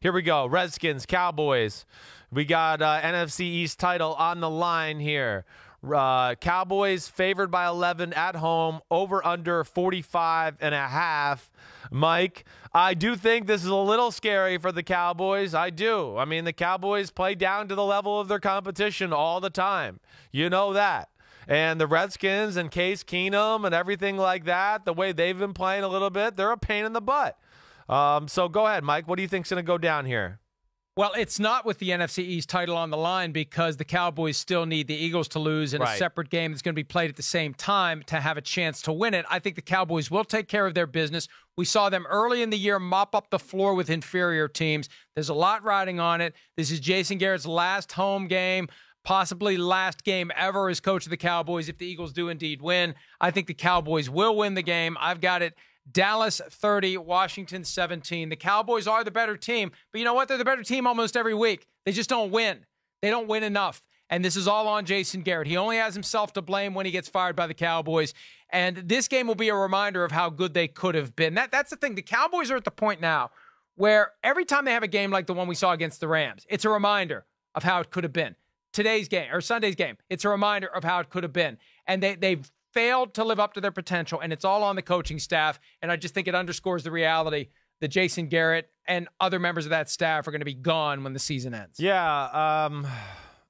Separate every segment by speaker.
Speaker 1: Here we go. Redskins, Cowboys. We got NFC East title on the line here. Cowboys favored by 11 at home, over under 45.5. Mike, I do think this is a little scary for the Cowboys. I do. I mean, the Cowboys play down to the level of their competition all the time. You know that. And the Redskins and Case Keenum and everything like that, the way they've been playing a little bit, they're a pain in the butt. So go ahead, Mike. What do you think's going to go down here?
Speaker 2: Well, it's not with the NFC East title on the line because the Cowboys still need the Eagles to lose in a separate game that's going to be played at the same time to have a chance to win it. I think the Cowboys will take care of their business. We saw them early in the year mop up the floor with inferior teams. There's a lot riding on it. This is Jason Garrett's last home game, possibly last game ever as coach of the Cowboys if the Eagles do indeed win. I think the Cowboys will win the game. I've got it Dallas 30, Washington 17. The Cowboys are the better team, but you know what? They're the better team almost every week. They just don't win. They don't win enough. And this is all on Jason Garrett. He only has himself to blame when he gets fired by the Cowboys. And this game will be a reminder of how good they could have been. That's the thing. The Cowboys are at the point now where every time they have a game like the one we saw against the Rams, it's a reminder of how it could have been. Today's game or Sunday's game, it's a reminder of how it could have been. And they've failed to live up to their potential, and it's all on the coaching staff. And I just think it underscores the reality that Jason Garrett and other members of that staff are going to be gone when the season ends.
Speaker 1: Yeah,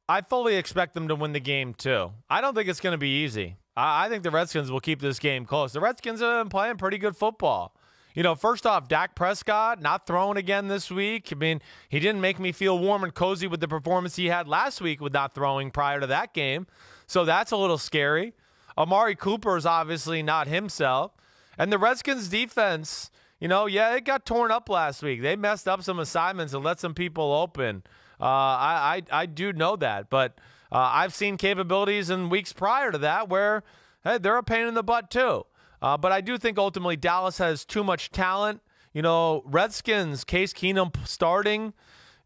Speaker 1: I fully expect them to win the game too. I don't think it's going to be easy. I think the Redskins will keep this game close. The Redskins have been playing pretty good football. You know, first off, Dak Prescott not throwing again this week. I mean, he didn't make me feel warm and cozy with the performance he had last week with not throwing prior to that game. So that's a little scary. Amari Cooper is obviously not himself. And the Redskins defense, you know, yeah, it got torn up last week. They messed up some assignments and let some people open. I do know that. But I've seen capabilities in weeks prior to that where, hey, they're a pain in the butt too. But I do think ultimately Dallas has too much talent. You know, Redskins, Case Keenum starting,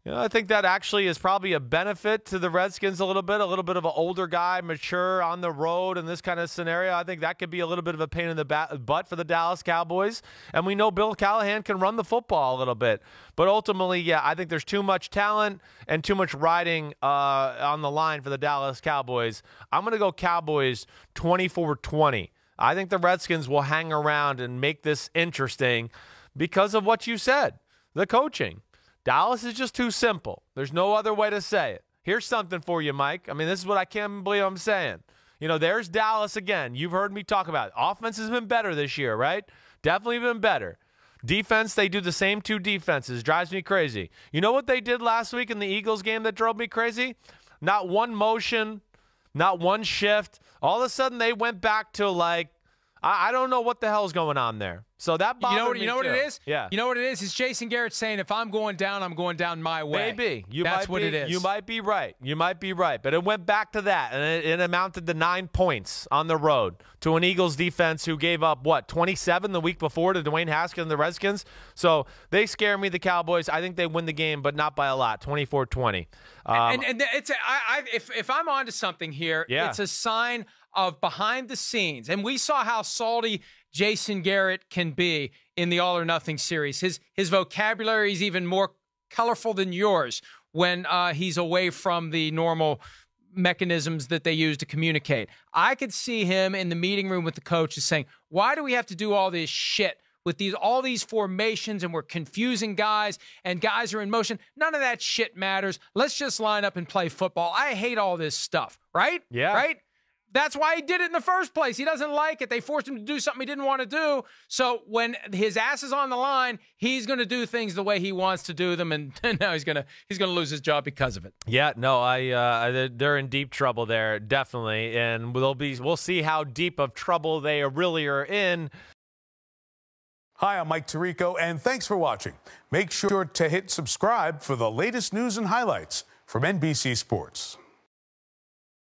Speaker 1: you know, I think that actually is probably a benefit to the Redskins a little bit of an older guy, mature on the road in this kind of scenario. I think that could be a little bit of a pain in the butt for the Dallas Cowboys. And we know Bill Callahan can run the football a little bit. But ultimately, yeah, I think there's too much talent and too much riding on the line for the Dallas Cowboys. I'm going to go Cowboys 24-20. I think the Redskins will hang around and make this interesting because of what you said, the coaching. Dallas is just too simple. There's no other way to say it. Here's something for you, Mike. I mean, this is what I can't believe I'm saying. You know, there's Dallas again. You've heard me talk about it. Offense has been better this year, right? Definitely been better. Defense, they do the same two defenses. Drives me crazy. You know what they did last week in the Eagles game that drove me crazy? Not one motion, not one shift. All of a sudden, they went back to like, I don't know what the hell's going on there. So that bothered me.
Speaker 2: You know what it is?
Speaker 1: Yeah.
Speaker 2: You know what it is? It's Jason Garrett saying, if I'm going down, I'm going down my way.
Speaker 1: Maybe.
Speaker 2: That's what it is.
Speaker 1: You might be right. You might be right. But it went back to that, and it amounted to 9 points on the road to an Eagles defense who gave up, 27 the week before to Dwayne Haskins and the Redskins? So they scare me, the Cowboys. I think they win the game, but not by a lot, 24-20.
Speaker 2: And it's if I'm onto something here, it's a sign of behind the scenes. And we saw how salty Jason Garrett can be in the All or Nothing series. His vocabulary is even more colorful than yours when he's away from the normal mechanisms that they use to communicate. I could see him in the meeting room with the coaches saying, why do we have to do all this shit with all these formations, and we're confusing guys, and guys are in motion? None of that shit matters. Let's just line up and play football. I hate all this stuff, right?
Speaker 1: Yeah.
Speaker 2: Right? That's why he did it in the first place. He doesn't like it. They forced him to do something he didn't want to do. So when his ass is on the line, he's going to do things the way he wants to do them, and now he's going to lose his job because of it.
Speaker 1: Yeah, no, they're in deep trouble there, definitely, and we'll see how deep of trouble they really are in.
Speaker 3: Hi, I'm Mike Tirico, and thanks for watching. Make sure to hit subscribe for the latest news and highlights from NBC Sports.